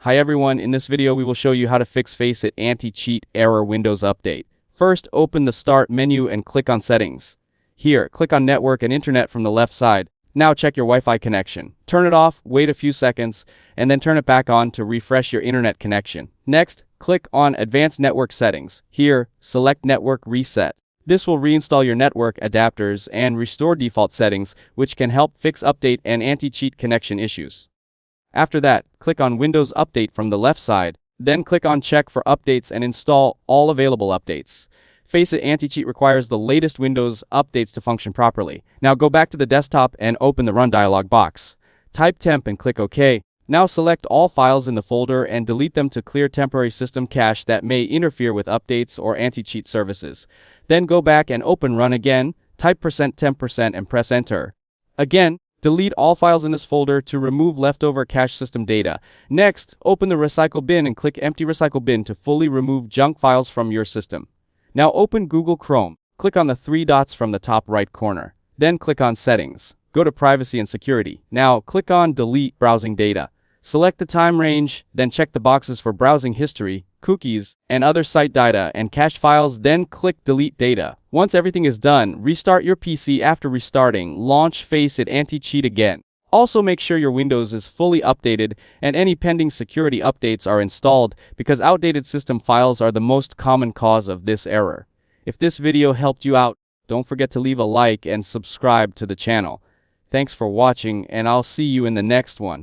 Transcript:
Hi everyone, in this video we will show you how to fix Faceit anti-cheat error Windows Update. First, open the Start menu and click on Settings. Here, click on Network and Internet from the left side. Now check your Wi-Fi connection. Turn it off, wait a few seconds, and then turn it back on to refresh your internet connection. Next, click on Advanced Network Settings. Here, select Network Reset. This will reinstall your network adapters and restore default settings, which can help fix update and anti-cheat connection issues. After that, click on Windows Update from the left side, then click on Check for Updates and install all available updates. Faceit Anti-Cheat requires the latest Windows updates to function properly. Now go back to the desktop and open the Run dialog box. Type temp and click OK. Now select all files in the folder and delete them to clear temporary system cache that may interfere with updates or anti-cheat services. Then go back and open Run again, type %temp% and press Enter. Again, delete all files in this folder to remove leftover cache system data. Next, open the Recycle bin and click Empty Recycle bin to fully remove junk files from your system. Now open Google Chrome. Click on the three dots from the top right corner. Then click on Settings. Go to Privacy and Security. Now click on Delete Browsing Data. Select the time range, then check the boxes for browsing history, cookies, and other site data and cached files, then click Delete Data. Once everything is done, restart your PC. After restarting, launch Faceit Anti-Cheat again. Also make sure your Windows is fully updated and any pending security updates are installed, because outdated system files are the most common cause of this error. If this video helped you out, don't forget to leave a like and subscribe to the channel. Thanks for watching, and I'll see you in the next one.